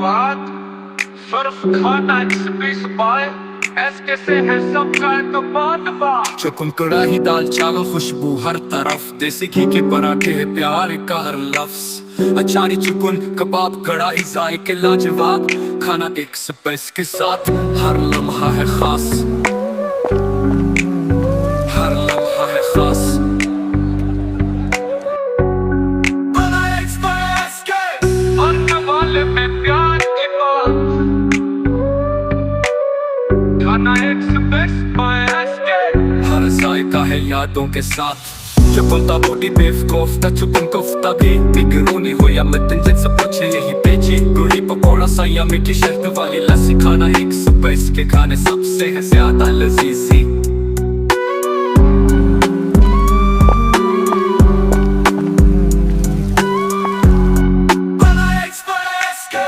लाजवाब सर्फ खाना express bye ऐसे से है सबका एतमाद। चुकन कढ़ाई दाल चावल खुशबू हर तरफ, देसी घी के पराठे प्यार का हर लफ्ज, अचारी चुकन कबाब कढ़ाई जायके लाजवाब, खाना एक्सप्रेस के साथ हर लम्हा है खास, हर लम्हा है खास। खाना एक्सप्रेस के आने वाले में प्यार की बात, खाना एक्सप्रेस बाय ऐसे हर जायका है यादों के साथ। चुकन ताबूती बीफ कोफ्ता चुकन कोफ्ता भी बिगरूनी हो या मटन जैसा पूछे यही पेची, गुड़ी पकौड़ा सा या मीठी शहद वाली लस्सी, खाना एक्सप्रेस के खाने सबसे है ज्यादा लजीजी। खाना एक्सप्रेस के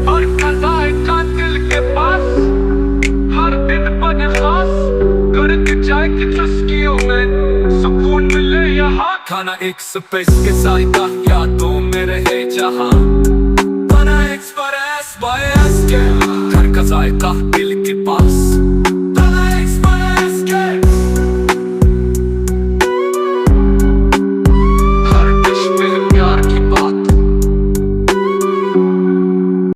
हर जायका दिल के पास, हर दिन बने खास, घर के चाय की चुस्कियों में सुकून मिले यहाँ। खाना एक्सप्रेस के जायका यादों में रहे जहाँ, खाना एक्सप्रेस बाय घर का जायका दिल के पास।